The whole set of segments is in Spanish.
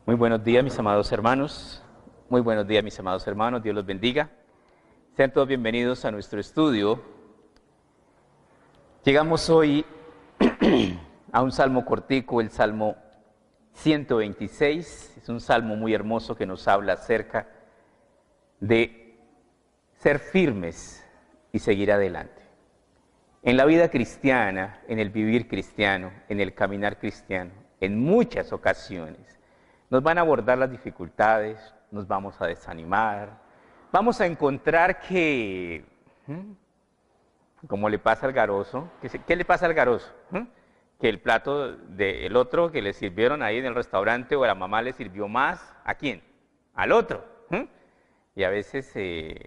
Muy buenos días, mis amados hermanos. Muy buenos días, mis amados hermanos. Dios los bendiga. Sean todos bienvenidos a nuestro estudio. Llegamos hoy a un salmo cortico, el Salmo 126. Es un salmo muy hermoso que nos habla acerca de ser firmes y seguir adelante. En la vida cristiana, en el vivir cristiano, en el caminar cristiano, en muchas ocasiones, nos van a abordar las dificultades, nos vamos a desanimar, vamos a encontrar que, como le pasa al garoso, ¿qué le pasa al garoso? Que el plato del otro que le sirvieron ahí en el restaurante o la mamá le sirvió más, ¿a quién? Al otro. Y a veces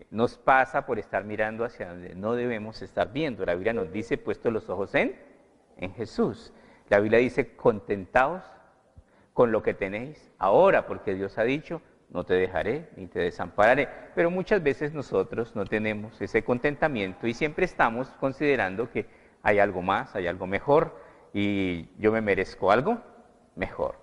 nos pasa por estar mirando hacia donde no debemos estar viendo. La Biblia nos dice, puesto los ojos en Jesús. La Biblia dice, contentaos con lo que tenéis ahora, porque Dios ha dicho, no te dejaré ni te desampararé. Pero muchas veces nosotros no tenemos ese contentamiento y siempre estamos considerando que hay algo más, hay algo mejor y yo me merezco algo mejor.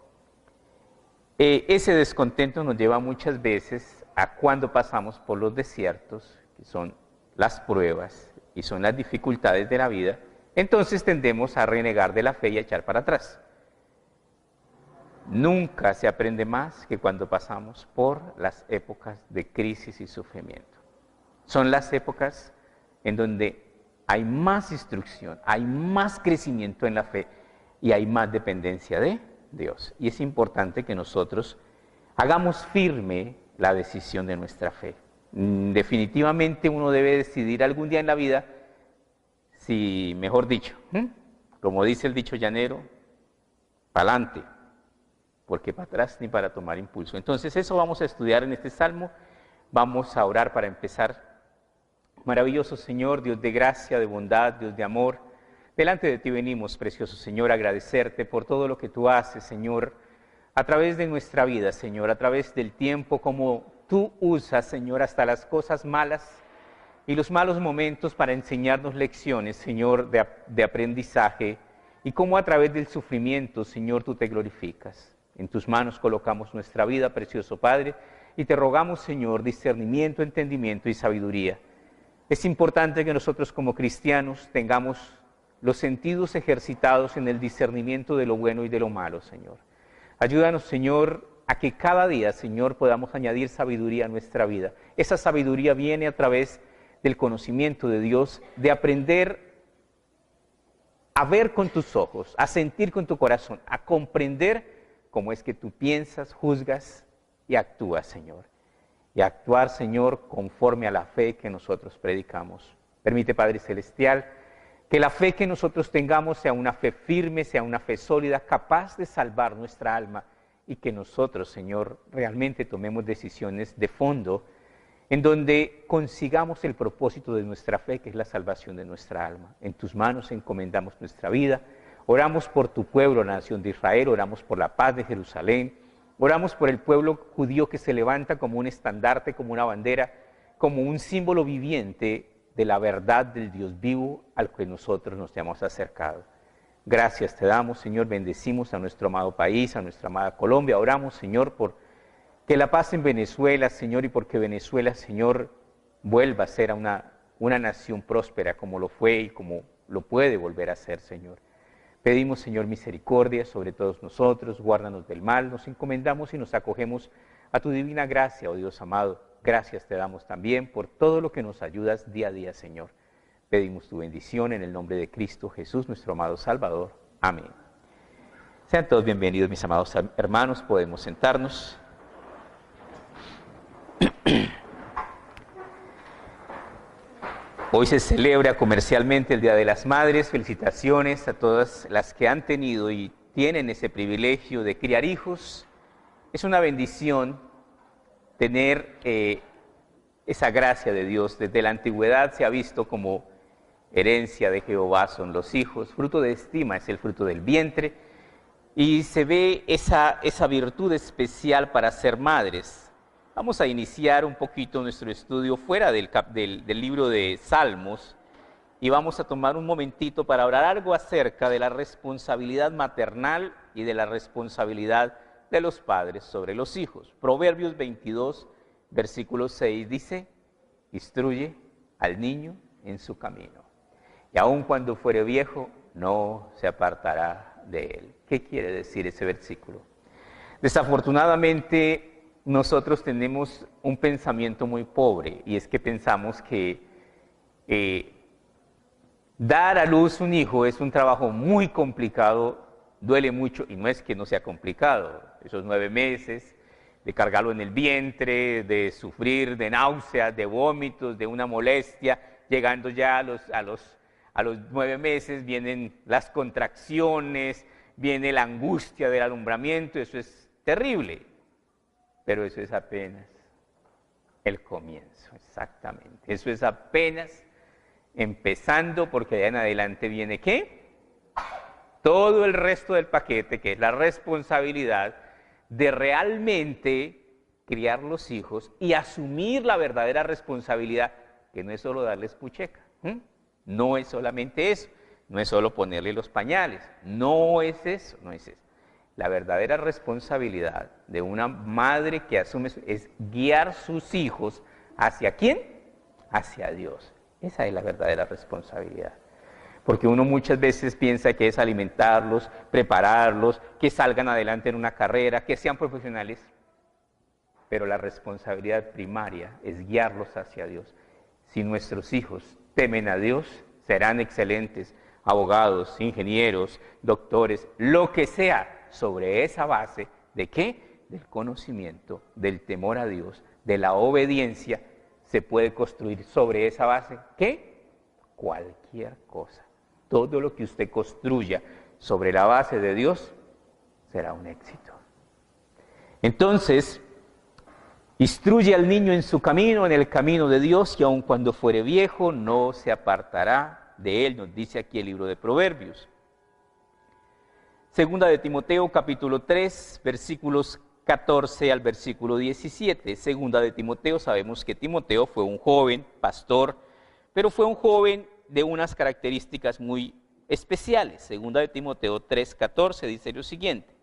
Ese descontento nos lleva muchas veces a cuando pasamos por los desiertos, que son las pruebas y son las dificultades de la vida, entonces tendemos a renegar de la fe y a echar para atrás. Nunca se aprende más que cuando pasamos por las épocas de crisis y sufrimiento. Son las épocas en donde hay más instrucción, hay más crecimiento en la fe y hay más dependencia de Dios. Y es importante que nosotros hagamos firme la decisión de nuestra fe. Definitivamente uno debe decidir algún día en la vida, si, mejor dicho, como dice el dicho llanero, pa'lante, porque para atrás ni para tomar impulso. Entonces eso vamos a estudiar en este Salmo, vamos a orar para empezar. Maravilloso Señor, Dios de gracia, de bondad, Dios de amor, delante de ti venimos, precioso Señor, a agradecerte por todo lo que tú haces, Señor, a través de nuestra vida, Señor, a través del tiempo, como tú usas, Señor, hasta las cosas malas y los malos momentos para enseñarnos lecciones, Señor, de aprendizaje, y cómo a través del sufrimiento, Señor, tú te glorificas. En tus manos colocamos nuestra vida, precioso Padre, y te rogamos, Señor, discernimiento, entendimiento y sabiduría. Es importante que nosotros como cristianos tengamos los sentidos ejercitados en el discernimiento de lo bueno y de lo malo, Señor. Ayúdanos, Señor, a que cada día, Señor, podamos añadir sabiduría a nuestra vida. Esa sabiduría viene a través del conocimiento de Dios, de aprender a ver con tus ojos, a sentir con tu corazón, a comprender cómo es que tú piensas, juzgas y actúas, Señor. Y actuar, Señor, conforme a la fe que nosotros predicamos. Permite, Padre Celestial, que la fe que nosotros tengamos sea una fe firme, sea una fe sólida, capaz de salvar nuestra alma, y que nosotros, Señor, realmente tomemos decisiones de fondo, en donde consigamos el propósito de nuestra fe, que es la salvación de nuestra alma. En tus manos encomendamos nuestra vida. Oramos por tu pueblo, la nación de Israel, oramos por la paz de Jerusalén, oramos por el pueblo judío que se levanta como un estandarte, como una bandera, como un símbolo viviente de la verdad del Dios vivo al que nosotros nos hemos acercado. Gracias te damos, Señor, bendecimos a nuestro amado país, a nuestra amada Colombia, oramos, Señor, por que la paz en Venezuela, Señor, y porque Venezuela, Señor, vuelva a ser una nación próspera como lo fue y como lo puede volver a ser, Señor. Pedimos, Señor, misericordia sobre todos nosotros, guárdanos del mal, nos encomendamos y nos acogemos a tu divina gracia, oh Dios amado. Gracias te damos también por todo lo que nos ayudas día a día, Señor. Pedimos tu bendición en el nombre de Cristo Jesús, nuestro amado Salvador. Amén. Sean todos bienvenidos, mis amados hermanos, podemos sentarnos. Hoy se celebra comercialmente el Día de las Madres. Felicitaciones a todas las que han tenido y tienen ese privilegio de criar hijos. Es una bendición tener esa gracia de Dios. Desde la antigüedad se ha visto como herencia de Jehová son los hijos, fruto de estima es el fruto del vientre, y se ve esa virtud especial para ser madres. Vamos a iniciar un poquito nuestro estudio fuera del libro de Salmos y vamos a tomar un momentito para hablar algo acerca de la responsabilidad maternal y de la responsabilidad de los padres sobre los hijos. Proverbios 22, versículo 6 dice, instruye al niño en su camino, y aun cuando fuere viejo, no se apartará de él. ¿Qué quiere decir ese versículo? Desafortunadamente, nosotros tenemos un pensamiento muy pobre, y es que pensamos que dar a luz un hijo es un trabajo muy complicado, duele mucho, y no es que no sea complicado. Esos 9 meses de cargarlo en el vientre, de sufrir de náuseas, de vómitos, de una molestia, llegando ya a los 9 meses vienen las contracciones, viene la angustia del alumbramiento, eso es terrible, pero eso es apenas el comienzo, exactamente. Eso es apenas empezando, porque de ahí en adelante viene ¿qué? Todo el resto del paquete, que es la responsabilidad de realmente criar los hijos y asumir la verdadera responsabilidad, que no es solo darles pucheca, no es solamente eso, no es solo ponerle los pañales, no es eso, no es eso. La verdadera responsabilidad de una madre que asume es guiar sus hijos ¿hacia quién? Hacia Dios. Esa es la verdadera responsabilidad. Porque uno muchas veces piensa que es alimentarlos, prepararlos, que salgan adelante en una carrera, que sean profesionales. Pero la responsabilidad primaria es guiarlos hacia Dios. Si nuestros hijos temen a Dios, serán excelentes abogados, ingenieros, doctores, lo que sea, sobre esa base ¿de qué? Del conocimiento, del temor a Dios, de la obediencia. Se puede construir sobre esa base ¿qué? Cualquier cosa. Todo lo que usted construya sobre la base de Dios será un éxito. Entonces, instruye al niño en su camino, en el camino de Dios, y aun cuando fuere viejo, no se apartará de él, nos dice aquí el libro de Proverbios. Segunda de Timoteo, capítulo 3, versículos 14 al versículo 17. Segunda de Timoteo, sabemos que Timoteo fue un joven pastor, pero fue un joven de unas características muy especiales. Segunda de Timoteo 3, 14 dice lo siguiente: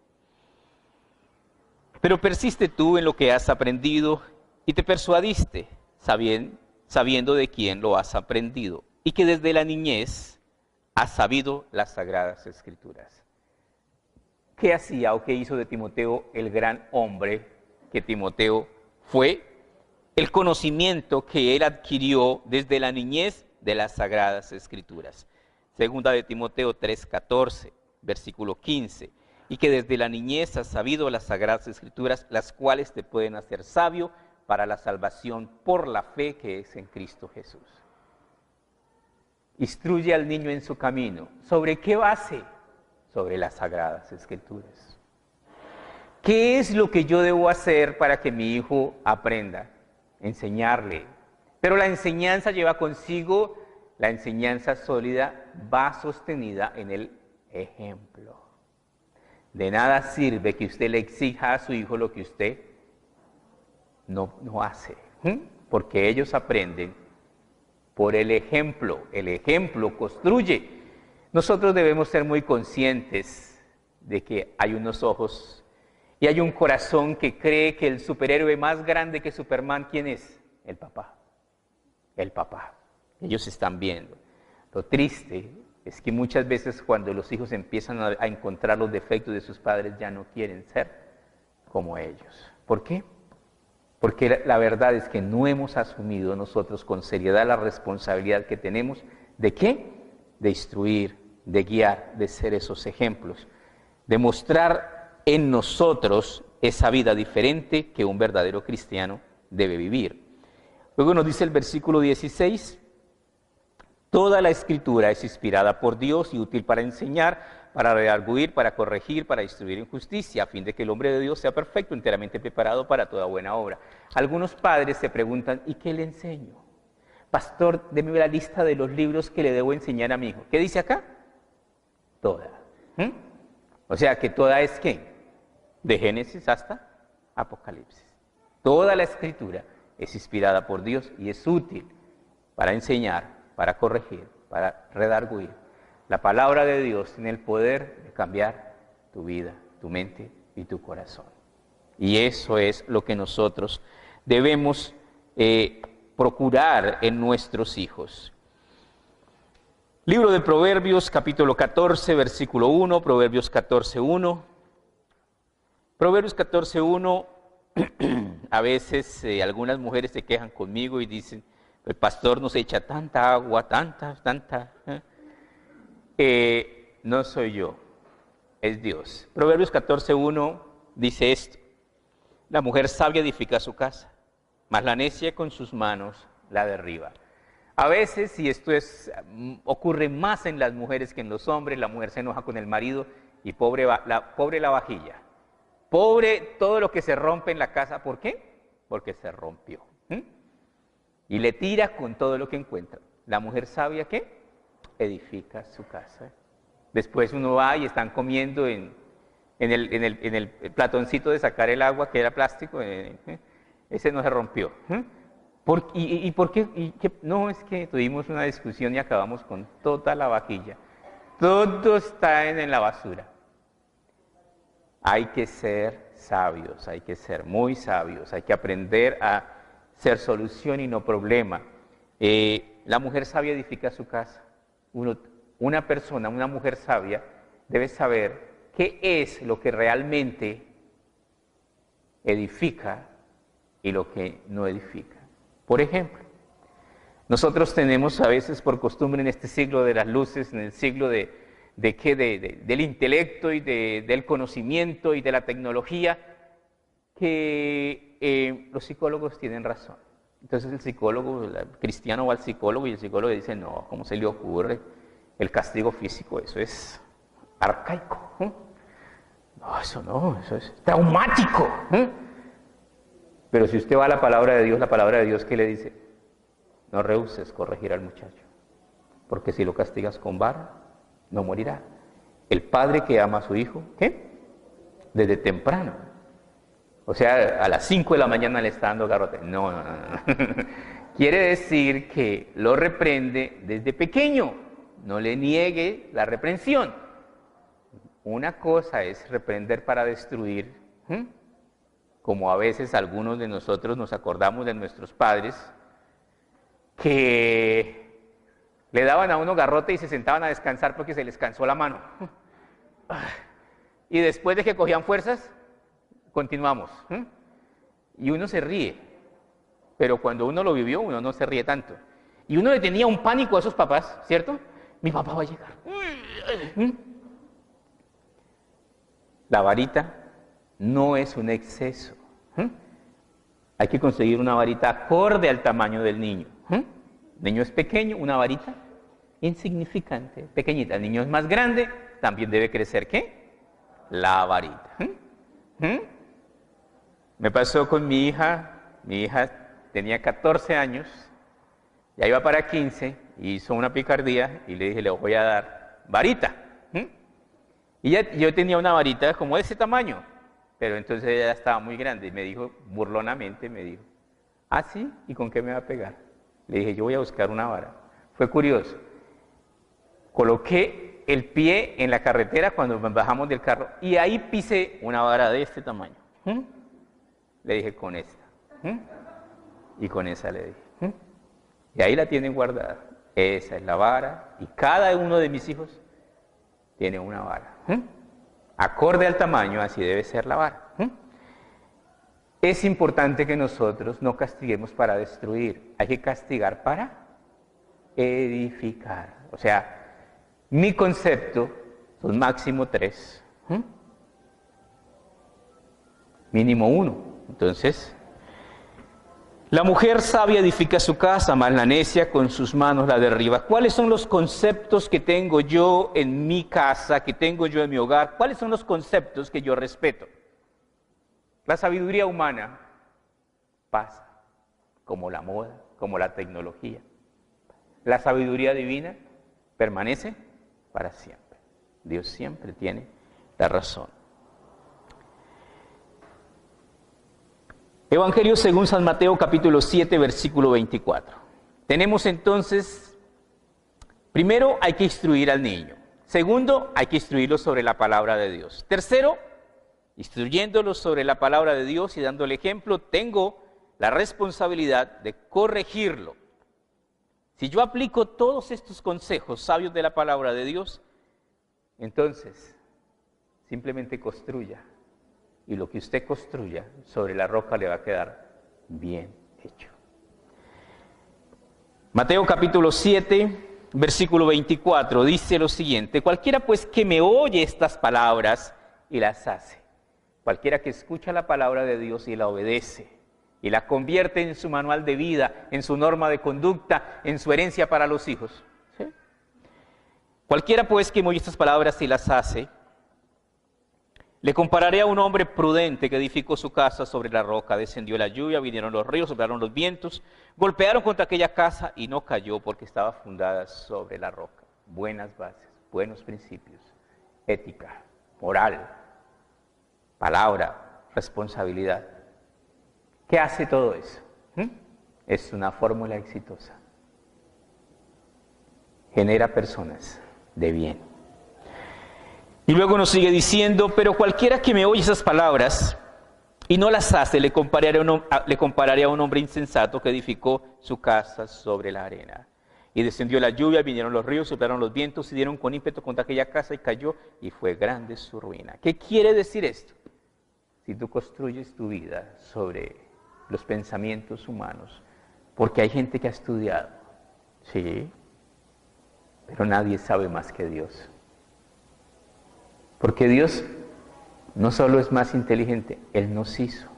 pero persiste tú en lo que has aprendido y te persuadiste, sabiendo de quién lo has aprendido, y que desde la niñez has sabido las Sagradas Escrituras. ¿Qué hacía o qué hizo de Timoteo el gran hombre que Timoteo fue? El conocimiento que él adquirió desde la niñez de las Sagradas Escrituras. Segunda de Timoteo 3:14, versículo 15. Y que desde la niñez has sabido las Sagradas Escrituras, las cuales te pueden hacer sabio para la salvación por la fe que es en Cristo Jesús. Instruye al niño en su camino. ¿Sobre qué base? Sobre las Sagradas Escrituras. ¿Qué es lo que yo debo hacer para que mi hijo aprenda? Enseñarle. Pero la enseñanza lleva consigo, la enseñanza sólida va sostenida en el ejemplo. De nada sirve que usted le exija a su hijo lo que usted no hace, porque ellos aprenden por el ejemplo construye. Nosotros debemos ser muy conscientes de que hay unos ojos y hay un corazón que cree que el superhéroe más grande que Superman, ¿quién es? El papá. El papá. Ellos están viendo. Lo triste es que muchas veces cuando los hijos empiezan a encontrar los defectos de sus padres ya no quieren ser como ellos. ¿Por qué? Porque la verdad es que no hemos asumido nosotros con seriedad la responsabilidad que tenemos ¿de qué? De instruir, de guiar, de ser esos ejemplos, de mostrar en nosotros esa vida diferente que un verdadero cristiano debe vivir. Luego nos dice el versículo 16, toda la Escritura es inspirada por Dios y útil para enseñar, para redarguir, para corregir, para instruir en justicia, a fin de que el hombre de Dios sea perfecto, enteramente preparado para toda buena obra. Algunos padres se preguntan, ¿y qué le enseño? Pastor, deme la lista de los libros que le debo enseñar a mi hijo. ¿Qué dice acá? Toda. O sea, que toda es ¿qué? De Génesis hasta Apocalipsis. Toda la Escritura es inspirada por Dios y es útil para enseñar, para corregir, para redarguir. La palabra de Dios tiene el poder de cambiar tu vida, tu mente y tu corazón. Y eso es lo que nosotros debemos procurar en nuestros hijos. Libro de Proverbios, capítulo 14, versículo 1, Proverbios 14, 1. Proverbios 14, 1, a veces algunas mujeres se quejan conmigo y dicen, el pastor nos echa tanta agua, tanta. No soy yo, es Dios. Proverbios 14, 1 dice esto: la mujer sabia edifica su casa, mas la necia con sus manos la derriba. A veces, y esto ocurre más en las mujeres que en los hombres, la mujer se enoja con el marido y pobre la vajilla. Pobre todo lo que se rompe en la casa. ¿Por qué? Porque se rompió. Y le tira con todo lo que encuentra. La mujer sabia, ¿qué? Edifica su casa. Después uno va y están comiendo en el platoncito de sacar el agua, que era plástico, ese no se rompió. ¿Y por qué? No, es que tuvimos una discusión y acabamos con toda la vajilla. Todo está en la basura. Hay que ser sabios, hay que ser muy sabios, hay que aprender a ser solución y no problema. La mujer sabia edifica su casa. Una persona, una mujer sabia, debe saber qué es lo que realmente edifica y lo que no edifica. Por ejemplo, nosotros tenemos a veces por costumbre en este siglo de las luces, en el siglo del intelecto y del conocimiento y de la tecnología, que los psicólogos tienen razón. Entonces el cristiano va al psicólogo y el psicólogo dice, no, ¿cómo se le ocurre? El castigo físico, eso es arcaico. No, eso es traumático. Pero si usted va a la palabra de Dios, ¿qué le dice? No rehuses corregir al muchacho, porque si lo castigas con vara, no morirá. El padre que ama a su hijo, ¿qué? Desde temprano. O sea, a las 5 de la mañana le está dando garrote. No. Quiere decir que lo reprende desde pequeño. No le niegue la reprensión. Una cosa es reprender para destruir, como a veces algunos de nosotros nos acordamos de nuestros padres, que le daban a uno garrote y se sentaban a descansar porque se les cansó la mano. Y después de que cogían fuerzas, continuamos. Y uno se ríe, pero cuando uno lo vivió, uno no se ríe tanto. Y uno le tenía un pánico a esos papás, ¿cierto? Mi papá va a llegar. La varita no es un exceso. Hay que conseguir una varita acorde al tamaño del niño. El niño es pequeño, una varita insignificante, pequeñita. El niño es más grande, también debe crecer, ¿qué? La varita. Me pasó con mi hija tenía 14 años, ya iba para 15, hizo una picardía y le dije, le voy a dar varita. Y yo tenía una varita como de ese tamaño, pero entonces ella estaba muy grande y me dijo, burlonamente, ¿ah, sí? ¿Y con qué me va a pegar? Le dije, yo voy a buscar una vara. Fue curioso. Coloqué el pie en la carretera cuando bajamos del carro y ahí pisé una vara de este tamaño. Le dije, con esta. Y con esa le dije. Y ahí la tienen guardada. Esa es la vara y cada uno de mis hijos tiene una vara. Acorde al tamaño, así debe ser la vara. Es importante que nosotros no castiguemos para destruir, hay que castigar para edificar. O sea, mi concepto son máximo 3, mínimo 1. Entonces, la mujer sabia edifica su casa, mas la necia con sus manos la derriba. ¿Cuáles son los conceptos que tengo yo en mi casa, que tengo yo en mi hogar? ¿Cuáles son los conceptos que yo respeto? La sabiduría humana pasa, como la moda, como la tecnología. La sabiduría divina permanece para siempre. Dios siempre tiene la razón. Evangelio según San Mateo, capítulo 7, versículo 24. Tenemos entonces, primero hay que instruir al niño. Segundo, hay que instruirlo sobre la palabra de Dios. Tercero, instruyéndolos sobre la palabra de Dios y dándole ejemplo, tengo la responsabilidad de corregirlo. Si yo aplico todos estos consejos sabios de la palabra de Dios, entonces simplemente construya. Y lo que usted construya sobre la roca le va a quedar bien hecho. Mateo capítulo 7, versículo 24, dice lo siguiente: cualquiera pues que me oye estas palabras y las hace, cualquiera que escucha la palabra de Dios y la obedece, y la convierte en su manual de vida, en su norma de conducta, en su herencia para los hijos. ¿Sí? Cualquiera pues que me oye estas palabras y las hace, le compararé a un hombre prudente que edificó su casa sobre la roca. Descendió la lluvia, vinieron los ríos, soplaron los vientos, golpearon contra aquella casa y no cayó porque estaba fundada sobre la roca. Buenas bases, buenos principios, ética, moral, palabra, responsabilidad. ¿Qué hace todo eso? Es una fórmula exitosa. Genera personas de bien. Y luego nos sigue diciendo: pero cualquiera que me oye esas palabras y no las hace, le compararé a un hombre insensato que edificó su casa sobre la arena. Y descendió la lluvia, vinieron los ríos, soplaron los vientos y dieron con ímpetu contra aquella casa y cayó, y fue grande su ruina. ¿Qué quiere decir esto? Si tú construyes tu vida sobre los pensamientos humanos, porque hay gente que ha estudiado, sí, pero nadie sabe más que Dios. Porque Dios no solo es más inteligente, Él nos hizo.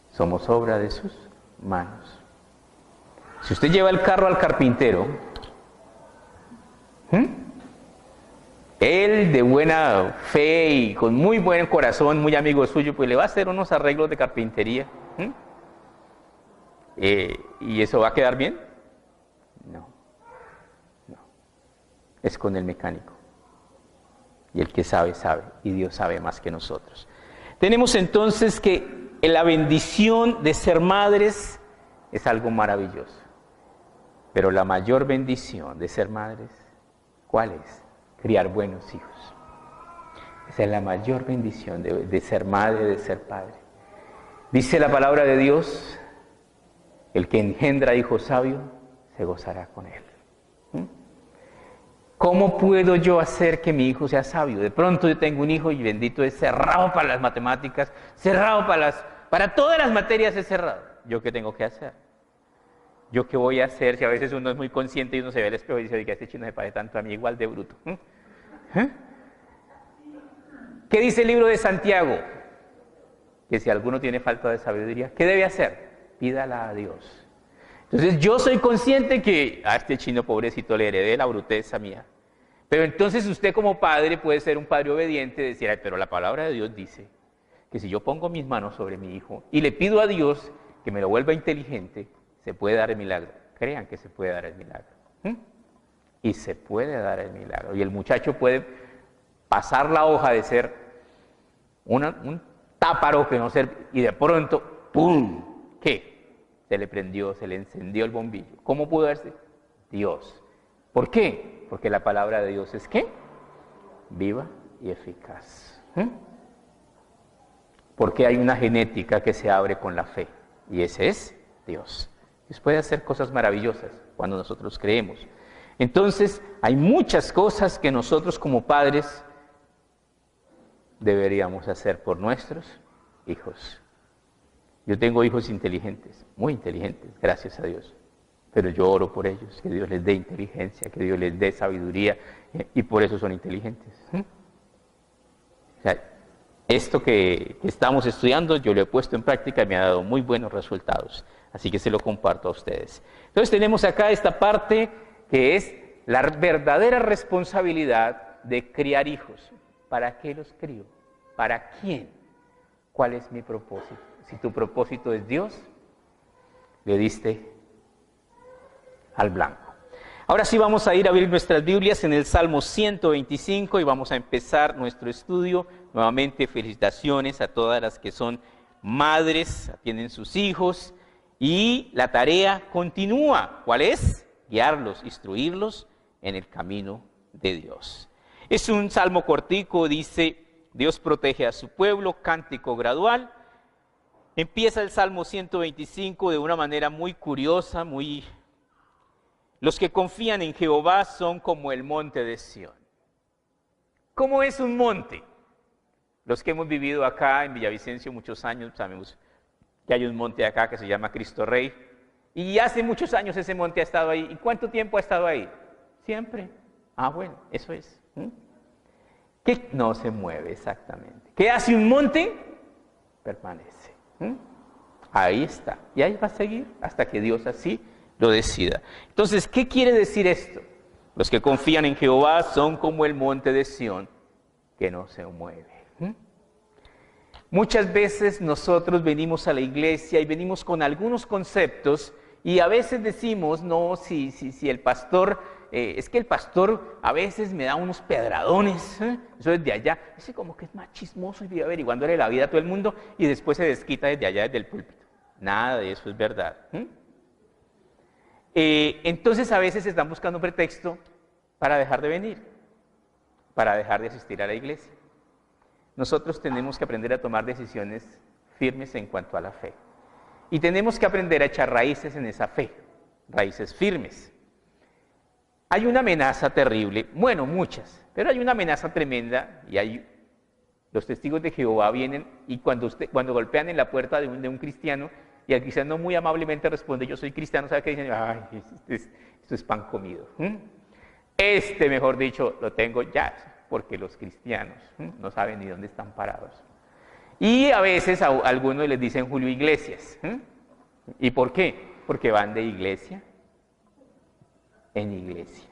Somos obra de sus manos. Si usted lleva el carro al carpintero, él de buena fe y con muy buen corazón, muy amigo suyo, pues le va a hacer unos arreglos de carpintería. ¿Y eso va a quedar bien? No. Es con el mecánico. Y el que sabe, sabe. Y Dios sabe más que nosotros. Tenemos entonces que la bendición de ser madres es algo maravilloso. Pero la mayor bendición de ser madres, ¿cuál es? Criar buenos hijos. Esa es la mayor bendición de ser madre, de ser padre. Dice la palabra de Dios: el que engendra hijo sabio, se gozará con él. ¿Cómo puedo yo hacer que mi hijo sea sabio? De pronto yo tengo un hijo y bendito es cerrado para las matemáticas, cerrado para todas las materias es cerrado. ¿Yo qué tengo que hacer? ¿Yo qué voy a hacer? Si a veces uno es muy consciente y uno se ve al espejo y dice: oiga, este chino se parece tanto a mí, igual de bruto. ¿Qué dice el libro de Santiago? Que si alguno tiene falta de sabiduría, ¿qué debe hacer? Pídala a Dios. Entonces yo soy consciente que a este chino pobrecito le heredé la bruteza mía. Pero entonces usted como padre puede ser un padre obediente y decir: ay, pero la palabra de Dios dice que si yo pongo mis manos sobre mi hijo y le pido a Dios que me lo vuelva inteligente, se puede dar el milagro. Crean que se puede dar el milagro. Y se puede dar el milagro. Y el muchacho puede pasar la hoja de ser un táparo que no ser, y de pronto, ¡pum! ¿Qué? Se le prendió, se le encendió el bombillo. ¿Cómo pudo darse? Dios. ¿Por qué? Porque la palabra de Dios es ¿qué? Viva y eficaz. Porque hay una genética que se abre con la fe. Y ese es Dios. Dios puede hacer cosas maravillosas cuando nosotros creemos. Entonces, hay muchas cosas que nosotros como padres deberíamos hacer por nuestros hijos. Yo tengo hijos inteligentes, muy inteligentes, gracias a Dios. Pero yo oro por ellos, que Dios les dé inteligencia, que Dios les dé sabiduría, y por eso son inteligentes. O sea, esto que estamos estudiando, yo lo he puesto en práctica y me ha dado muy buenos resultados. Así que se lo comparto a ustedes. Entonces tenemos acá esta parte que es la verdadera responsabilidad de criar hijos. ¿Para qué los crío? ¿Para quién? ¿Cuál es mi propósito? Si tu propósito es Dios, le diste al blanco. Ahora sí vamos a ir a abrir nuestras Biblias en el Salmo 125 y vamos a empezar nuestro estudio. Nuevamente felicitaciones a todas las que son madres, atienden sus hijos y la tarea continúa. ¿Cuál es? Guiarlos, instruirlos en el camino de Dios. Es un salmo cortico, dice: Dios protege a su pueblo, cántico gradual. Empieza el Salmo 125 de una manera muy curiosa, Los que confían en Jehová son como el monte de Sión. ¿Cómo es un monte? Los que hemos vivido acá en Villavicencio muchos años sabemos que hay un monte acá que se llama Cristo Rey. Y hace muchos años ese monte ha estado ahí. ¿Y cuánto tiempo ha estado ahí? Siempre. Ah, bueno, eso es. ¿Qué? No se mueve exactamente. ¿Qué hace un monte? Permanece. Ahí está. Y ahí va a seguir hasta que Dios así lo decida. Entonces, ¿qué quiere decir esto? Los que confían en Jehová son como el monte de Sión, que no se mueve. Muchas veces nosotros venimos a la iglesia y venimos con algunos conceptos y a veces decimos, no, si el pastor, es que el pastor a veces me da unos pedradones, eso desde allá, ese como que es más chismoso y vive averiguándole la vida a todo el mundo y después se desquita desde allá, desde el púlpito. Nada de eso es verdad. Entonces a veces están buscando un pretexto para dejar de venir, para dejar de asistir a la iglesia. Nosotros tenemos que aprender a tomar decisiones firmes en cuanto a la fe. Y tenemos que aprender a echar raíces en esa fe, raíces firmes. Hay una amenaza terrible, bueno, muchas, pero hay una amenaza tremenda y los testigos de Jehová vienen y cuando golpean en la puerta de un cristiano y el cristiano muy amablemente responde, yo soy cristiano, ¿sabe qué dicen? Ay, esto es pan comido. Mejor dicho, lo tengo ya, porque los cristianos no saben ni dónde están parados. Y a veces a algunos les dicen Julio Iglesias. ¿Y por qué? Porque van de iglesia en iglesia.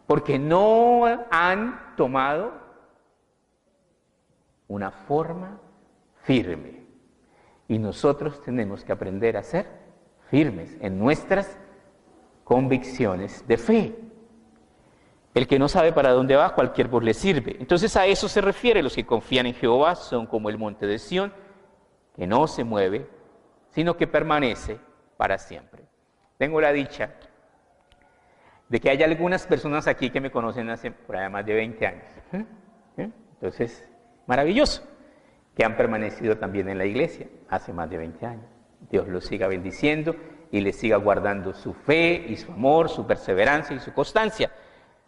Porque no han tomado una forma firme. Y nosotros tenemos que aprender a ser firmes en nuestras convicciones de fe. El que no sabe para dónde va, cualquier voz le sirve. Entonces a eso se refiere, los que confían en Jehová son como el monte de Sión, que no se mueve, sino que permanece para siempre. Tengo la dicha de que hay algunas personas aquí que me conocen hace por allá más de 20 años. Entonces, maravilloso, que han permanecido también en la iglesia hace más de 20 años. Dios los siga bendiciendo y les siga guardando su fe y su amor, su perseverancia y su constancia.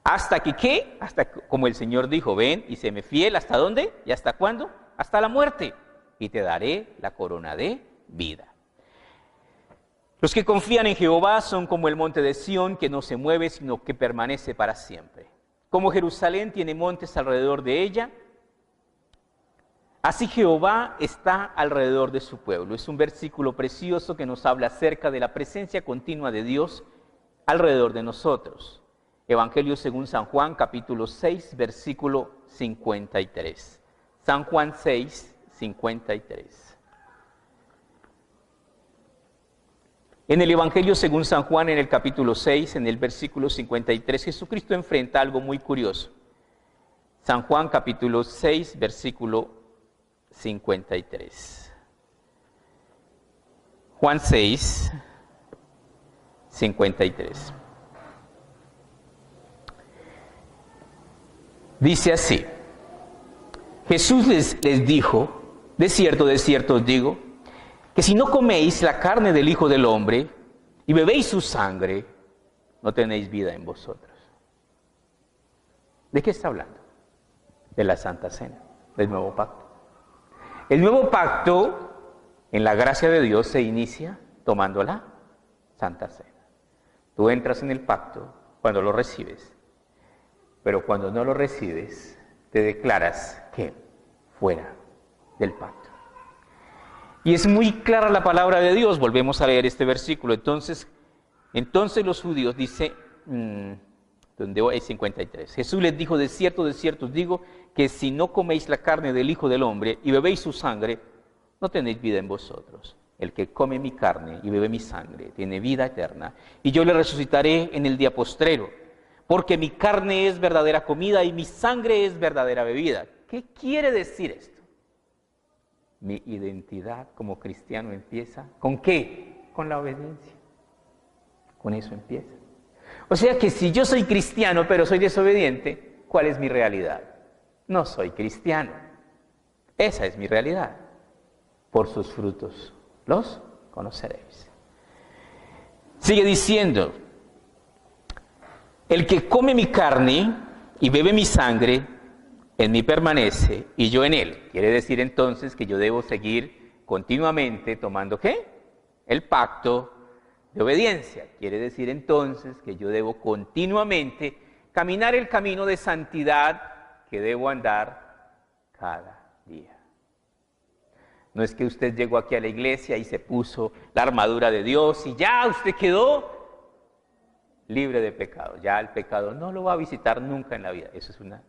¿Hasta que qué? Hasta como el Señor dijo, ven y séme fiel, ¿hasta dónde? ¿Y hasta cuándo? Hasta la muerte. Y te daré la corona de vida. Los que confían en Jehová son como el monte de Sión, que no se mueve, sino que permanece para siempre. Como Jerusalén tiene montes alrededor de ella, así Jehová está alrededor de su pueblo. Es un versículo precioso que nos habla acerca de la presencia continua de Dios alrededor de nosotros. Evangelio según San Juan, capítulo 6, versículo 53. San Juan 6, 53. En el Evangelio según San Juan, en el capítulo 6, en el versículo 53, Jesucristo enfrenta algo muy curioso. San Juan, capítulo 6, versículo 53. Juan 6, 53. Dice así, Jesús les dijo, de cierto os digo, que si no coméis la carne del Hijo del Hombre y bebéis su sangre, no tenéis vida en vosotros. ¿De qué está hablando? De la Santa Cena, del Nuevo Pacto. El Nuevo Pacto, en la gracia de Dios, se inicia tomando la Santa Cena. Tú entras en el pacto cuando lo recibes. Pero cuando no lo recibes, te declaras que fuera del pacto. Y es muy clara la palabra de Dios. Volvemos a leer este versículo. Entonces los judíos, dice, donde es 53. Jesús les dijo, de cierto os digo, que si no coméis la carne del Hijo del Hombre y bebéis su sangre, no tenéis vida en vosotros. El que come mi carne y bebe mi sangre tiene vida eterna. Y yo le resucitaré en el día postrero. Porque mi carne es verdadera comida y mi sangre es verdadera bebida. ¿Qué quiere decir esto? Mi identidad como cristiano empieza, ¿con qué? Con la obediencia. Con eso empieza. O sea que si yo soy cristiano pero soy desobediente, ¿cuál es mi realidad? No soy cristiano. Esa es mi realidad. Por sus frutos los conoceréis. Sigue diciendo, el que come mi carne y bebe mi sangre, en mí permanece y yo en él. Quiere decir entonces que yo debo seguir continuamente tomando ¿qué? El pacto de obediencia. Quiere decir entonces que yo debo continuamente caminar el camino de santidad que debo andar cada día. No es que usted llegó aquí a la iglesia y se puso la armadura de Dios y ya usted quedó libre de pecado. Ya el pecado no lo va a visitar nunca en la vida. Eso es una...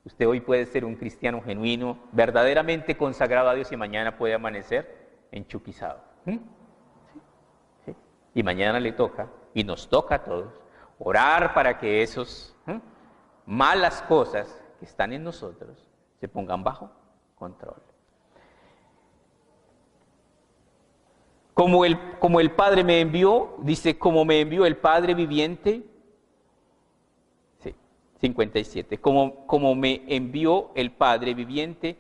Usted hoy puede ser un cristiano genuino, verdaderamente consagrado a Dios y mañana puede amanecer enchuquizado. ¿Sí? ¿Sí? Y mañana le toca, y nos toca a todos, orar para que esas malas cosas que están en nosotros se pongan bajo control. Como el Padre me envió, dice, como me envió el Padre viviente, sí, 57, como me envió el Padre viviente,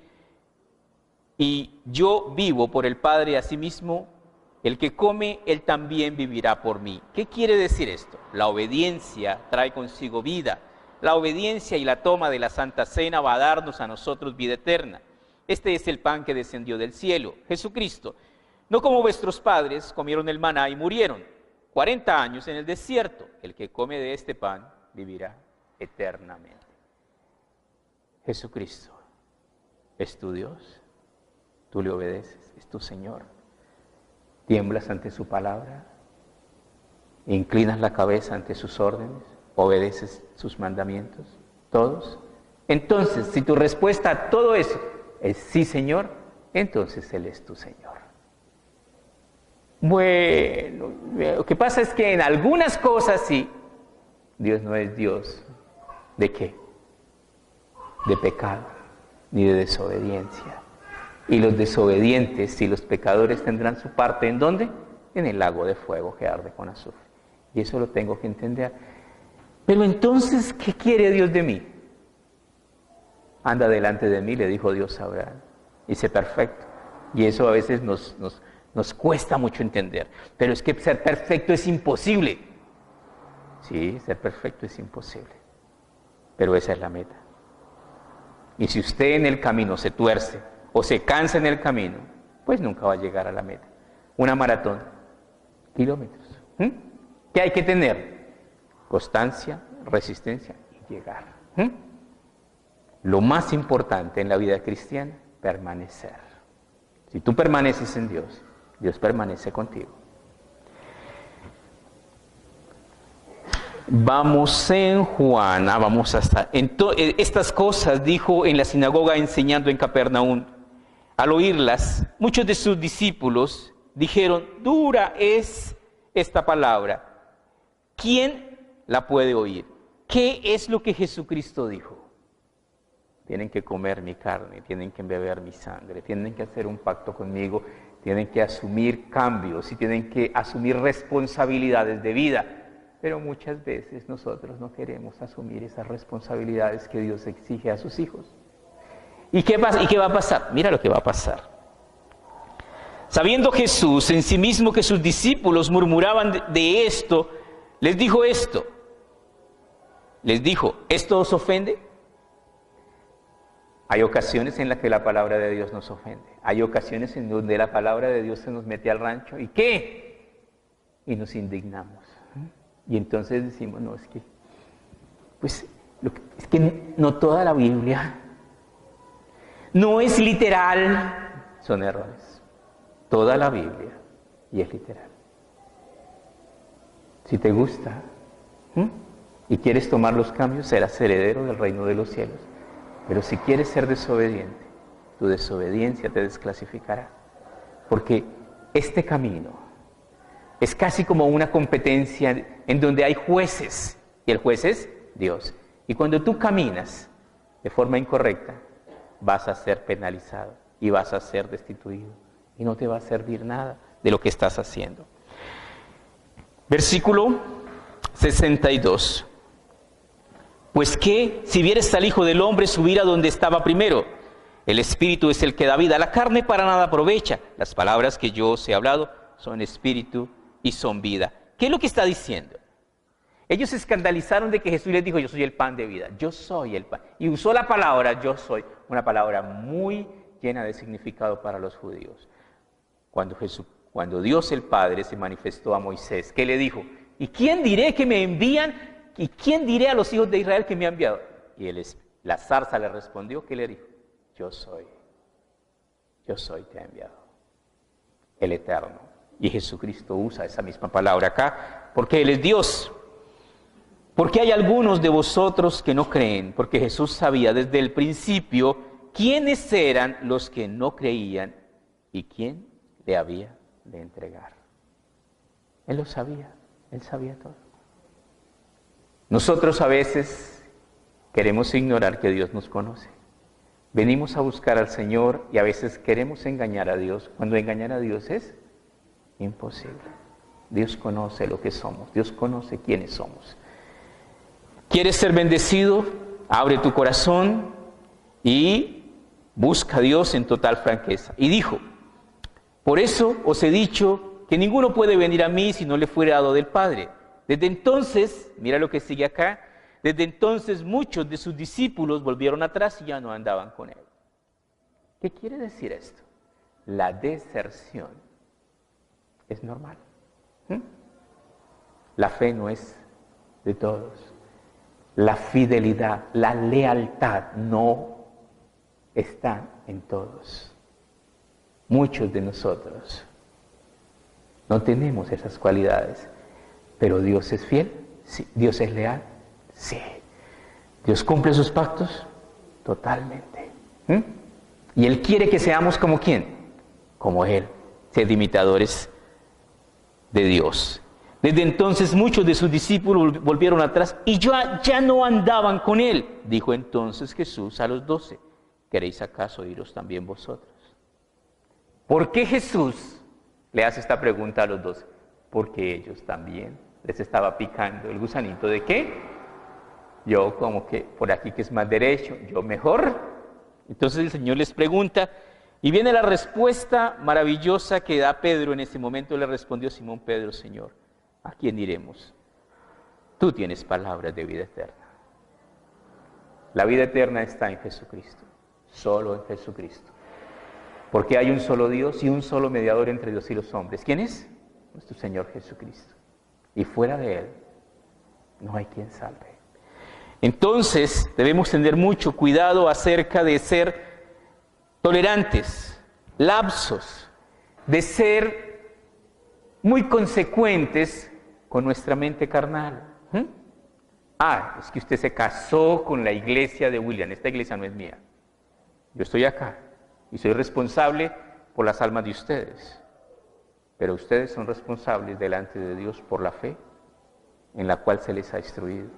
y yo vivo por el Padre, asimismo, el que come, él también vivirá por mí. ¿Qué quiere decir esto? La obediencia trae consigo vida. La obediencia y la toma de la Santa Cena va a darnos a nosotros vida eterna. Este es el pan que descendió del cielo, Jesucristo. No como vuestros padres comieron el maná y murieron 40 años en el desierto. El que come de este pan vivirá eternamente. Jesucristo es tu Dios. Tú le obedeces, es tu Señor. Tiemblas ante su palabra. Inclinas la cabeza ante sus órdenes. Obedeces sus mandamientos. Todos. Entonces, si tu respuesta a todo eso es sí, Señor, entonces Él es tu Señor. Bueno, lo que pasa es que en algunas cosas sí, Dios no es Dios. ¿De qué? De pecado, ni de desobediencia. Y los desobedientes y los pecadores tendrán su parte, ¿en dónde? En el lago de fuego que arde con azufre. Y eso lo tengo que entender. Pero entonces, ¿qué quiere Dios de mí? Anda delante de mí, le dijo Dios a Abraham, y sé perfecto. Y eso a veces nos cuesta mucho entender, pero es que ser perfecto es imposible. Sí, ser perfecto es imposible, pero esa es la meta. Y si usted en el camino se tuerce o se cansa en el camino, pues nunca va a llegar a la meta. Una maratón, kilómetros. ¿Qué hay que tener? Constancia, resistencia y llegar. Lo más importante en la vida cristiana, permanecer. Si tú permaneces en Dios, Dios permanece contigo. Vamos en Juana, vamos hasta... Estas cosas dijo en la sinagoga enseñando en Capernaum. Al oírlas, muchos de sus discípulos dijeron, dura es esta palabra. ¿Quién la puede oír? ¿Qué es lo que Jesucristo dijo? Tienen que comer mi carne, tienen que beber mi sangre, tienen que hacer un pacto conmigo, tienen que asumir cambios y tienen que asumir responsabilidades de vida. Pero muchas veces nosotros no queremos asumir esas responsabilidades que Dios exige a sus hijos. ¿Y qué va a pasar? Mira lo que va a pasar. Sabiendo Jesús en sí mismo que sus discípulos murmuraban de esto, les dijo esto. Les dijo, ¿esto os ofende? Hay ocasiones en las que la palabra de Dios nos ofende. Hay ocasiones en donde la palabra de Dios se nos mete al rancho. ¿Y qué? Y nos indignamos. Y entonces decimos, no, es que, pues, es que no toda la Biblia no es literal. Son errores. Toda la Biblia y es literal. Si te gusta y quieres tomar los cambios, serás heredero del reino de los cielos. Pero si quieres ser desobediente, tu desobediencia te desclasificará. Porque este camino es casi como una competencia en donde hay jueces, y el juez es Dios. Y cuando tú caminas de forma incorrecta, vas a ser penalizado y vas a ser destituido. Y no te va a servir nada de lo que estás haciendo. Versículo 62. Pues que si vieres al Hijo del Hombre subir a donde estaba primero, El espíritu es el que da vida. La carne para nada aprovecha. Las palabras que yo os he hablado son espíritu y son vida. ¿Qué es lo que está diciendo? Ellos se escandalizaron de que Jesús les dijo, yo soy el pan de vida. Yo soy el pan. Y usó la palabra yo soy, una palabra muy llena de significado para los judíos. Cuando Dios el Padre se manifestó a Moisés, ¿qué le dijo? ¿Y quién diré que me envían? ¿Y quién diré a los hijos de Israel que me ha enviado? Y la zarza le respondió, ¿qué le dijo? Yo soy te ha enviado, el Eterno. Y Jesucristo usa esa misma palabra acá, porque Él es Dios. Porque hay algunos de vosotros que no creen, porque Jesús sabía desde el principio quiénes eran los que no creían y quién le había de entregar. Él lo sabía, Él sabía todo. Nosotros a veces queremos ignorar que Dios nos conoce. Venimos a buscar al Señor y a veces queremos engañar a Dios, cuando engañar a Dios es imposible. Dios conoce lo que somos, Dios conoce quiénes somos. ¿Quieres ser bendecido? Abre tu corazón y busca a Dios en total franqueza. Y dijo, por eso os he dicho que ninguno puede venir a mí si no le fuere dado del Padre. Desde entonces, mira lo que sigue acá, desde entonces muchos de sus discípulos volvieron atrás y ya no andaban con Él. ¿Qué quiere decir esto? La deserción es normal. La fe no es de todos. La fidelidad, la lealtad no está en todos. Muchos de nosotros no tenemos esas cualidades, pero Dios es fiel, sí. Dios es leal, sí. Dios cumple sus pactos totalmente. Y Él quiere que seamos como ¿quién? Como Él, ser imitadores de Dios. Desde entonces muchos de sus discípulos volvieron atrás y ya no andaban con Él. Dijo entonces Jesús a los 12, ¿queréis acaso iros también vosotros? ¿Por qué Jesús le hace esta pregunta a los 12? Porque ellos también les estaba picando el gusanito de ¿qué? Yo como que por aquí que es más derecho, yo mejor. Entonces el Señor les pregunta y viene la respuesta maravillosa que da Pedro en ese momento. Le respondió Simón Pedro, Señor, ¿a quién iremos? Tú tienes palabras de vida eterna. La vida eterna está en Jesucristo, solo en Jesucristo. Porque hay un solo Dios y un solo mediador entre Dios y los hombres. ¿Quién es? Nuestro Señor Jesucristo. Y fuera de Él no hay quien salve. Entonces debemos tener mucho cuidado acerca de ser tolerantes, lapsos, de ser muy consecuentes con nuestra mente carnal. Es que usted se casó con la iglesia de William. Esta iglesia no es mía. Yo estoy acá y soy responsable por las almas de ustedes. Pero ustedes son responsables delante de Dios por la fe en la cual se les ha instruido.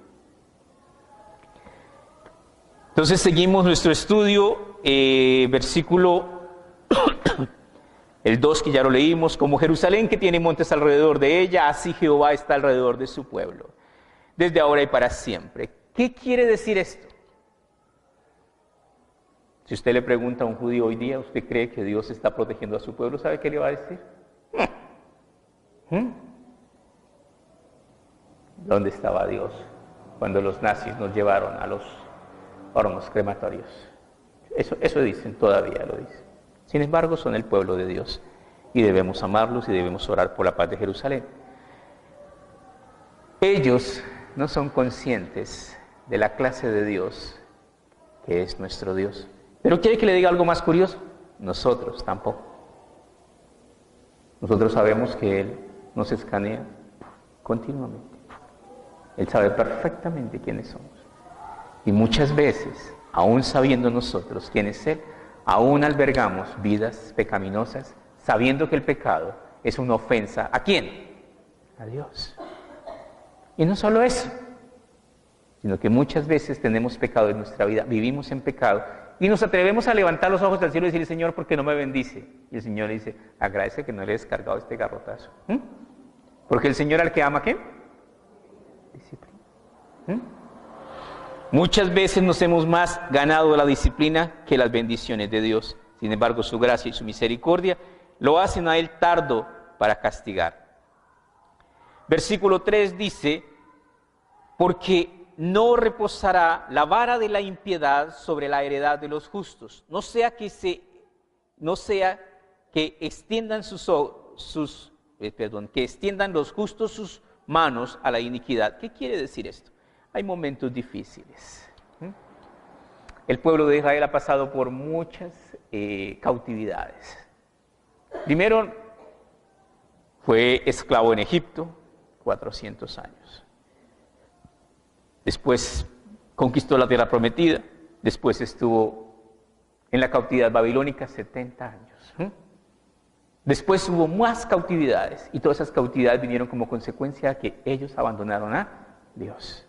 Entonces seguimos nuestro estudio, versículo el 2 que ya lo leímos, como Jerusalén que tiene montes alrededor de ella, así Jehová está alrededor de su pueblo, desde ahora y para siempre. ¿Qué quiere decir esto? Si usted le pregunta a un judío hoy día, ¿usted cree que Dios está protegiendo a su pueblo? ¿Sabe qué le va a decir? ¿Dónde estaba Dios cuando los nazis nos llevaron a los hornos crematorios? Eso dicen, todavía lo dicen. Sin embargo, son el pueblo de Dios y debemos amarlos y debemos orar por la paz de Jerusalén. Ellos no son conscientes de la clase de Dios que es nuestro Dios. Pero ¿quiere que le diga algo más curioso? Nosotros tampoco. Nosotros sabemos que Él nos escanea continuamente. Él sabe perfectamente quiénes somos. Y muchas veces, aún sabiendo nosotros quién es Él, aún albergamos vidas pecaminosas, sabiendo que el pecado es una ofensa. ¿A quién? A Dios. Y no solo eso, sino que muchas veces tenemos pecado en nuestra vida, vivimos en pecado, y nos atrevemos a levantar los ojos al cielo y decirle, Señor, ¿por qué no me bendice? Y el Señor le dice, agradece que no le he descargado este garrotazo. Porque el Señor al que ama, ¿qué? Disciplina. Muchas veces nos hemos más ganado la disciplina que las bendiciones de Dios. Sin embargo, su gracia y su misericordia lo hacen a Él tardo para castigar. Versículo 3 dice, porque no reposará la vara de la impiedad sobre la heredad de los justos, no sea que extiendan que extiendan los justos sus manos a la iniquidad. ¿Qué quiere decir esto? Hay momentos difíciles. El pueblo de Israel ha pasado por muchas cautividades. Primero, fue esclavo en Egipto 400 años. Después conquistó la tierra prometida. Después estuvo en la cautividad babilónica 70 años. Después hubo más cautividades. Y todas esas cautividades vinieron como consecuencia de que ellos abandonaron a Dios.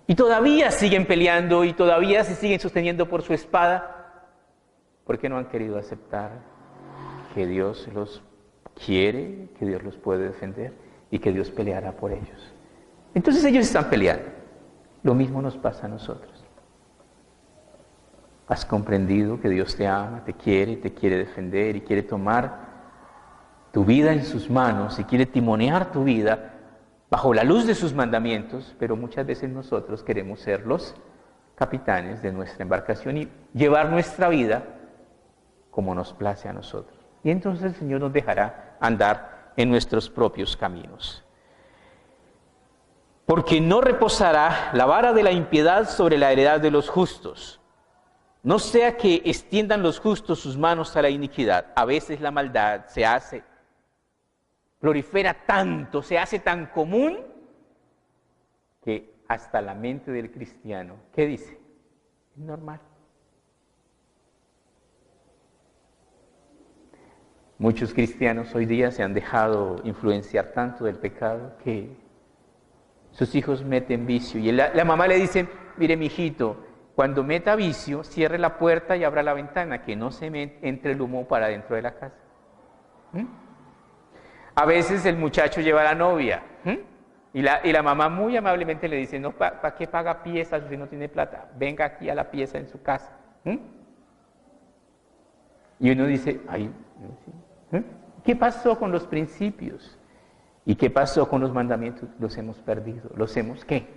Y todavía siguen peleando y todavía se siguen sosteniendo por su espada, porque no han querido aceptar que Dios los quiere, que Dios los puede defender y que Dios peleará por ellos. Entonces ellos están peleando. Lo mismo nos pasa a nosotros. Has comprendido que Dios te ama, te quiere defender y quiere tomar tu vida en sus manos y quiere timonear tu vida bajo la luz de sus mandamientos, pero muchas veces nosotros queremos ser los capitanes de nuestra embarcación y llevar nuestra vida como nos place a nosotros. Y entonces el Señor nos dejará andar en nuestros propios caminos. Porque no reposará la vara de la impiedad sobre la heredad de los justos, no sea que extiendan los justos sus manos a la iniquidad. A veces la maldad prolifera tanto, se hace tan común, que hasta la mente del cristiano, ¿qué dice? Es normal. Muchos cristianos hoy día se han dejado influenciar tanto del pecado que sus hijos meten vicio. Y la mamá le dice, mire mijito, cuando meta vicio, cierre la puerta y abra la ventana, que no se entre el humo para dentro de la casa. A veces el muchacho lleva a la novia y la mamá muy amablemente le dice, no, ¿para qué paga piezas si no tiene plata? Venga aquí a la pieza en su casa. Y uno dice, ay, ¿qué pasó con los principios? ¿Y qué pasó con los mandamientos? Los hemos perdido. ¿Los hemos qué?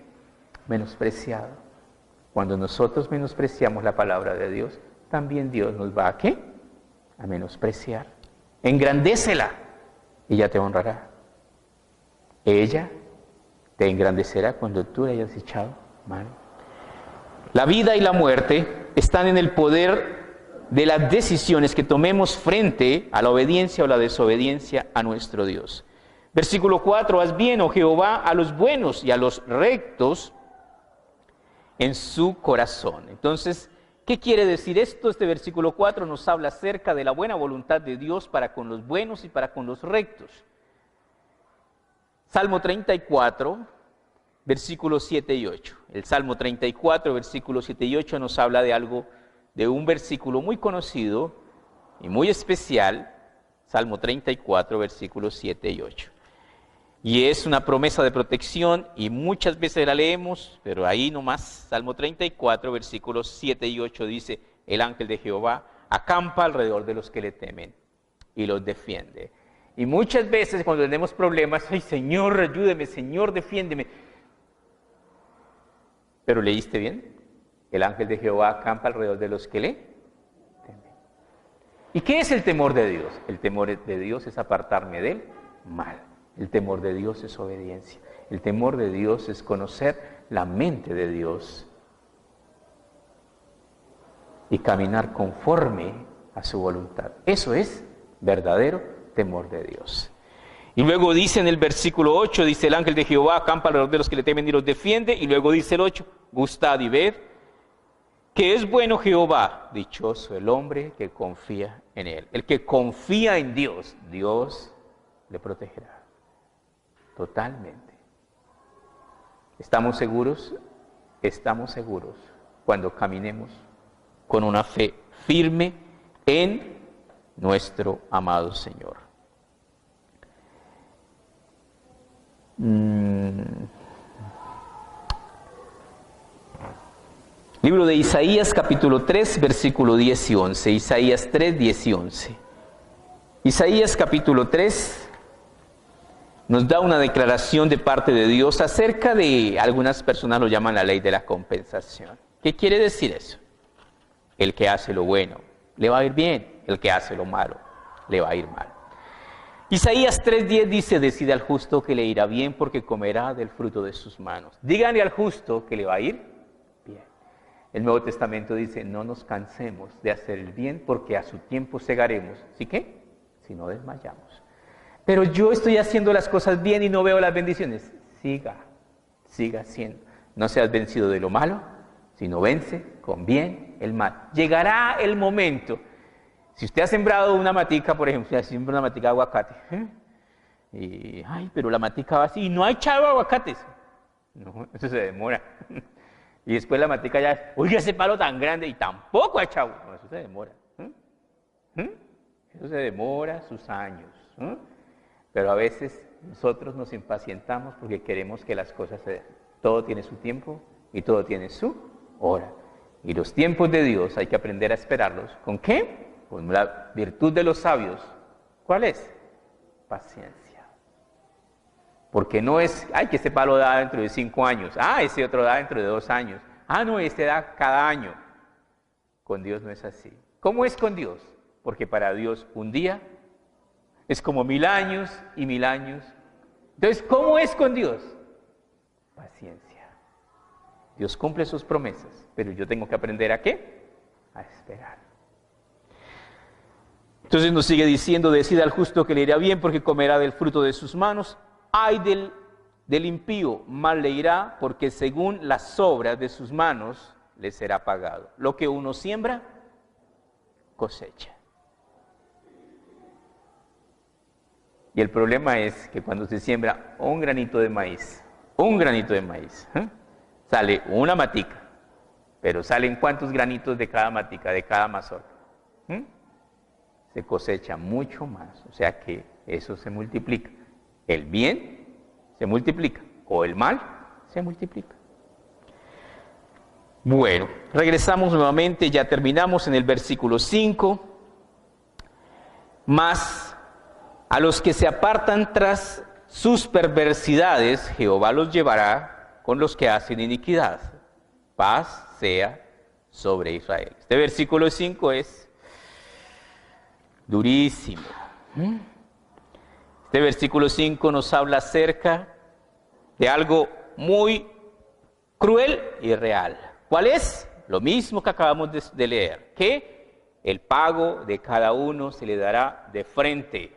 Menospreciado. Cuando nosotros menospreciamos la palabra de Dios, también Dios nos va a ¿qué? A menospreciar. Engrandécela. Ella te honrará. Ella te engrandecerá cuando tú le hayas echado mano. La vida y la muerte están en el poder de las decisiones que tomemos frente a la obediencia o la desobediencia a nuestro Dios. Versículo 4, haz bien, oh Jehová, a los buenos y a los rectos en su corazón. Entonces, ¿qué quiere decir esto? Este versículo 4 nos habla acerca de la buena voluntad de Dios para con los buenos y para con los rectos. Salmo 34, versículos 7 y 8. El Salmo 34, versículos 7 y 8 nos habla de un versículo muy conocido y muy especial. Salmo 34, versículos 7 y 8. Y es una promesa de protección y muchas veces la leemos, pero ahí nomás, Salmo 34, versículos 7 y 8 dice, el ángel de Jehová acampa alrededor de los que le temen y los defiende. Y muchas veces cuando tenemos problemas, ay Señor, ayúdeme, Señor, defiéndeme. ¿Pero leíste bien? El ángel de Jehová acampa alrededor de los que le temen. ¿Y qué es el temor de Dios? El temor de Dios es apartarme del mal. El temor de Dios es obediencia. El temor de Dios es conocer la mente de Dios y caminar conforme a su voluntad. Eso es verdadero temor de Dios. Y luego dice en el versículo 8, dice el ángel de Jehová acampa alrededor de los que le temen y los defiende. Y luego dice el 8, gustad y ved que es bueno Jehová, dichoso el hombre que confía en él. El que confía en Dios, Dios le protegerá. Totalmente. ¿Estamos seguros? Estamos seguros cuando caminemos con una fe firme en nuestro amado Señor. Libro de Isaías capítulo 3, versículo 10 y 11. Isaías 3, 10 y 11. Isaías capítulo 3 nos da una declaración de parte de Dios acerca de, algunas personas lo llaman la ley de la compensación. ¿Qué quiere decir eso? El que hace lo bueno le va a ir bien, el que hace lo malo le va a ir mal. Isaías 3:10 dice: decide al justo que le irá bien porque comerá del fruto de sus manos. Díganle al justo que le va a ir bien. El Nuevo Testamento dice: no nos cansemos de hacer el bien porque a su tiempo segaremos. ¿Sí qué? Si no desmayamos. Pero yo estoy haciendo las cosas bien y no veo las bendiciones. Siga haciendo. No seas vencido de lo malo, sino vence con bien el mal. Llegará el momento. Si usted ha sembrado una matica, por ejemplo, si siembra una matica de aguacate, pero la matica va así y no ha echado aguacates. No, eso se demora. Y después la matica ya es, oye, ese palo tan grande y tampoco ha echado. No, eso se demora. Eso se demora sus años. Pero a veces nosotros nos impacientamos porque queremos que las cosas se den. Todo tiene su tiempo y todo tiene su hora. Y los tiempos de Dios hay que aprender a esperarlos. ¿Con qué? Con la virtud de los sabios. ¿Cuál es? Paciencia. Porque no es, que este palo da dentro de 5 años. Ese otro da dentro de 2 años. No, este da cada año. Con Dios no es así. ¿Cómo es con Dios? Porque para Dios un día es como 1000 años y 1000 años. Entonces, ¿cómo es con Dios? Paciencia. Dios cumple sus promesas, pero yo tengo que aprender ¿a qué? A esperar. Entonces nos sigue diciendo: decida al justo que le irá bien porque comerá del fruto de sus manos. Ay del impío, mal le irá porque según las obras de sus manos le será pagado. Lo que uno siembra, cosecha. Y el problema es que cuando se siembra un granito de maíz, sale una matica, pero salen ¿cuántos granitos de cada matica, de cada mazorca? Se cosecha mucho más, o sea que eso se multiplica. El bien se multiplica, o el mal se multiplica. Bueno, regresamos nuevamente, ya terminamos en el versículo 5. Mas a los que se apartan tras sus perversidades, Jehová los llevará con los que hacen iniquidad. Paz sea sobre Israel. Este versículo 5 es durísimo. Este versículo 5 nos habla acerca de algo muy cruel y real. ¿Cuál es? Lo mismo que acabamos de leer, que el pago de cada uno se le dará de frente.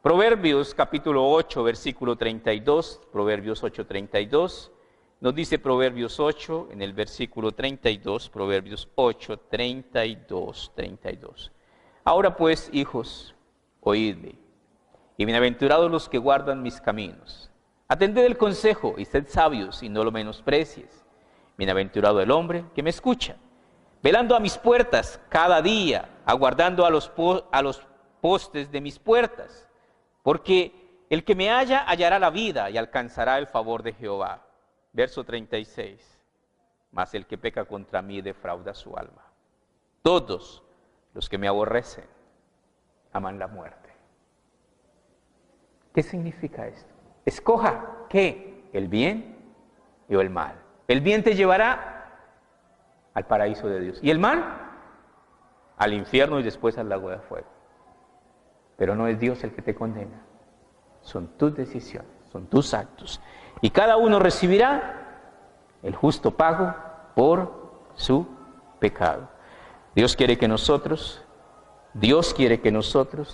Proverbios capítulo 8, versículo 32, Proverbios 8, 32, nos dice Proverbios 8 en el versículo 32, Proverbios 8, 32, 32. Ahora pues, hijos, oídme, y bienaventurados los que guardan mis caminos. Atended el consejo y sed sabios y no lo menosprecies. Bienaventurado el hombre que me escucha, velando a mis puertas cada día, aguardando a los postes de mis puertas. Porque el que me halla hallará la vida y alcanzará el favor de Jehová. Verso 36. Mas el que peca contra mí defrauda su alma. Todos los que me aborrecen aman la muerte. ¿Qué significa esto? Escoja, ¿qué? ¿El bien o el mal? El bien te llevará al paraíso de Dios. ¿Y el mal? Al infierno y después al lago de fuego. Pero no es Dios el que te condena. Son tus decisiones, son tus actos. Y cada uno recibirá el justo pago por su pecado. Dios quiere que nosotros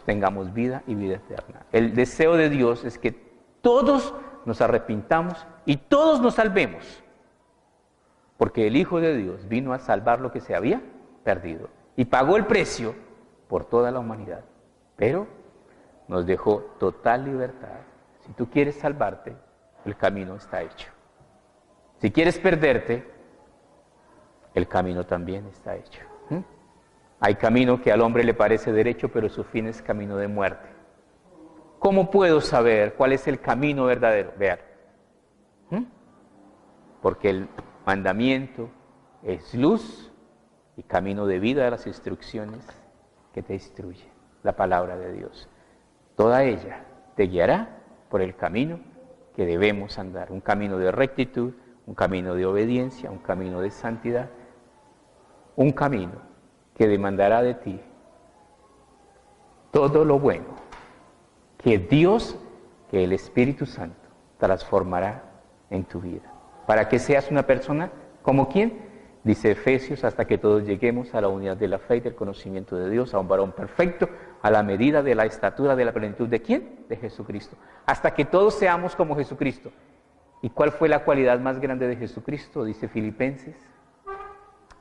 tengamos vida y vida eterna. El deseo de Dios es que todos nos arrepintamos y todos nos salvemos. Porque el Hijo de Dios vino a salvar lo que se había perdido. Y pagó el precio por toda la humanidad. Pero nos dejó total libertad. Si tú quieres salvarte, el camino está hecho. Si quieres perderte, el camino también está hecho. Hay camino que al hombre le parece derecho, pero su fin es camino de muerte. ¿Cómo puedo saber cuál es el camino verdadero? Vean. Porque el mandamiento es luz y camino de vida a las instrucciones que te instruye, la palabra de Dios. Toda ella te guiará por el camino que debemos andar, un camino de rectitud, un camino de obediencia, un camino de santidad, un camino que demandará de ti todo lo bueno que Dios, que el Espíritu Santo transformará en tu vida, para que seas una persona como quién, dice Efesios, hasta que todos lleguemos a la unidad de la fe y del conocimiento de Dios, a un varón perfecto, a la medida de la estatura de la plenitud de quién, de Jesucristo, hasta que todos seamos como Jesucristo. ¿Y cuál fue la cualidad más grande de Jesucristo? Dice Filipenses,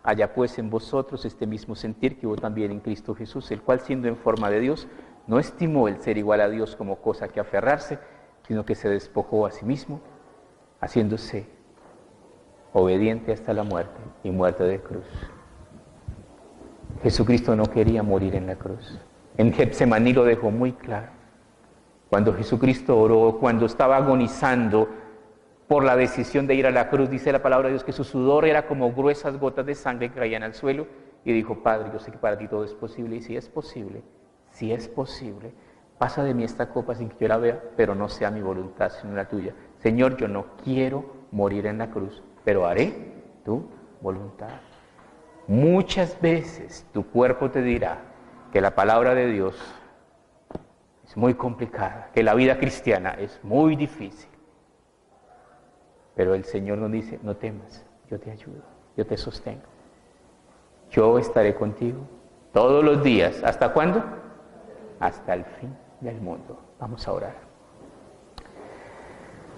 haya pues en vosotros este mismo sentir que hubo también en Cristo Jesús, el cual siendo en forma de Dios, no estimó el ser igual a Dios como cosa que aferrarse, sino que se despojó a sí mismo, haciéndose obediente hasta la muerte y muerte de cruz. Jesucristo no quería morir en la cruz. En Getsemaní lo dejó muy claro. Cuando Jesucristo oró, cuando estaba agonizando por la decisión de ir a la cruz, dice la palabra de Dios que su sudor era como gruesas gotas de sangre que caían al suelo, y dijo, Padre, yo sé que para ti todo es posible, y si es posible, pasa de mí esta copa sin que yo la vea, pero no sea mi voluntad, sino la tuya. Señor, yo no quiero morir en la cruz, pero haré tu voluntad. Muchas veces tu cuerpo te dirá que la palabra de Dios es muy complicada, que la vida cristiana es muy difícil. Pero el Señor nos dice, no temas, yo te ayudo, yo te sostengo. Yo estaré contigo todos los días. ¿Hasta cuándo? Hasta el fin del mundo. Vamos a orar.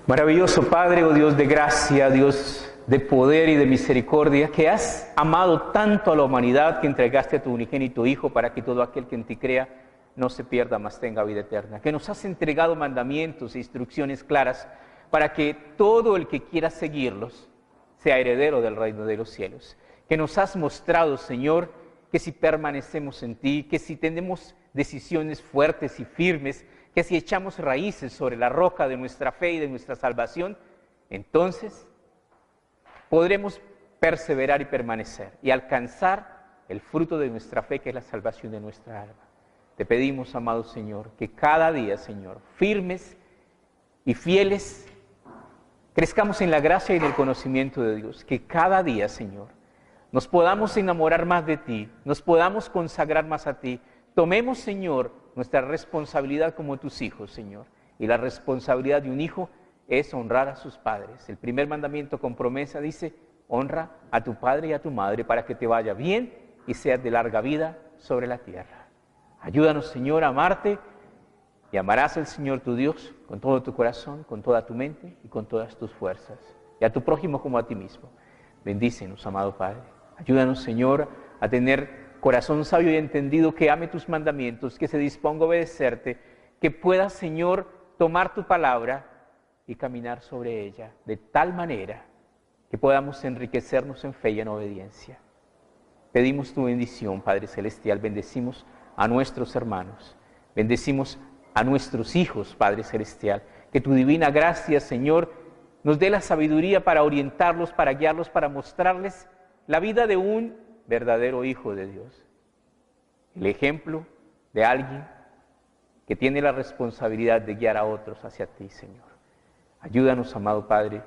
Maravilloso Padre, oh Dios de gracia, Dios de poder y de misericordia, que has amado tanto a la humanidad que entregaste a tu unigénito Hijo para que todo aquel que en ti crea no se pierda, mas tenga vida eterna. Que nos has entregado mandamientos e instrucciones claras para que todo el que quiera seguirlos sea heredero del reino de los cielos. Que nos has mostrado, Señor, que si permanecemos en ti, que si tenemos decisiones fuertes y firmes, que si echamos raíces sobre la roca de nuestra fe y de nuestra salvación, entonces podremos perseverar y permanecer y alcanzar el fruto de nuestra fe, que es la salvación de nuestra alma. Te pedimos, amado Señor, que cada día, Señor, firmes y fieles, crezcamos en la gracia y en el conocimiento de Dios, que cada día, Señor, nos podamos enamorar más de ti, nos podamos consagrar más a ti. Tomemos, Señor, nuestra responsabilidad como tus hijos, Señor. Y la responsabilidad de un hijo es honrar a sus padres. El primer mandamiento con promesa dice, honra a tu padre y a tu madre para que te vaya bien y seas de larga vida sobre la tierra. Ayúdanos, Señor, a amarte, y amarás al Señor tu Dios con todo tu corazón, con toda tu mente y con todas tus fuerzas. Y a tu prójimo como a ti mismo. Bendícenos, amado Padre. Ayúdanos, Señor, a tener corazón sabio y entendido, que ame tus mandamientos, que se disponga a obedecerte, que pueda, Señor, tomar tu palabra y caminar sobre ella de tal manera que podamos enriquecernos en fe y en obediencia. Pedimos tu bendición, Padre Celestial. Bendecimos a nuestros hermanos. Bendecimos a nuestros hijos, Padre Celestial. Que tu divina gracia, Señor, nos dé la sabiduría para orientarlos, para guiarlos, para mostrarles la vida de un verdadero hijo de Dios. El ejemplo de alguien que tiene la responsabilidad de guiar a otros hacia ti, Señor. Ayúdanos, amado Padre.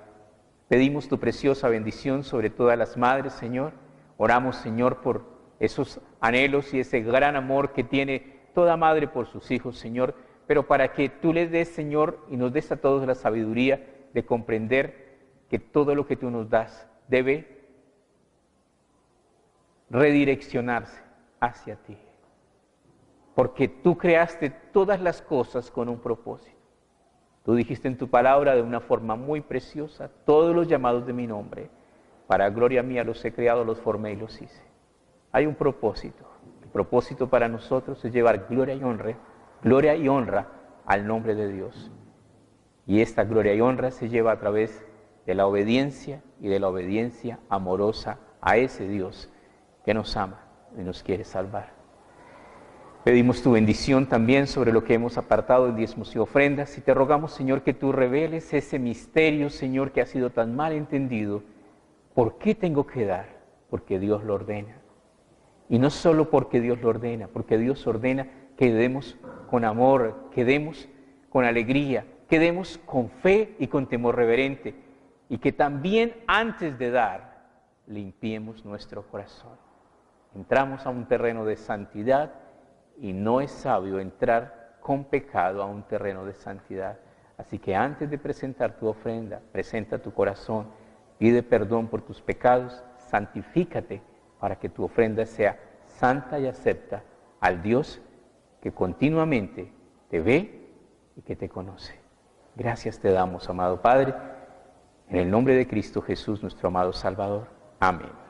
Pedimos tu preciosa bendición sobre todas las madres, Señor. Oramos, Señor, por esos anhelos y ese gran amor que tiene toda madre por sus hijos, Señor, pero para que tú les des, Señor, y nos des a todos la sabiduría de comprender que todo lo que tú nos das debe redireccionarse hacia ti. Porque tú creaste todas las cosas con un propósito. Tú dijiste en tu palabra de una forma muy preciosa, todos los llamados de mi nombre, para gloria mía los he creado, los formé y los hice. Hay un propósito. El propósito para nosotros es llevar gloria y honra al nombre de Dios. Y esta gloria y honra se lleva a través de la obediencia y de la obediencia amorosa a ese Dios que nos ama y nos quiere salvar. Pedimos tu bendición también sobre lo que hemos apartado en diezmos y ofrendas, y te rogamos, Señor, que tú reveles ese misterio, Señor, que ha sido tan mal entendido. ¿Por qué tengo que dar? porque Dios lo ordena. Y no solo porque Dios lo ordena, porque Dios ordena que demos con amor, que demos con alegría, que demos con fe y con temor reverente, y que también antes de dar, limpiemos nuestro corazón. Entramos a un terreno de santidad y no es sabio entrar con pecado a un terreno de santidad. Así que antes de presentar tu ofrenda, presenta tu corazón, pide perdón por tus pecados, santifícate para que tu ofrenda sea santa y acepta al Dios que continuamente te ve y que te conoce. Gracias te damos, amado Padre, en el nombre de Cristo Jesús, nuestro amado Salvador. Amén.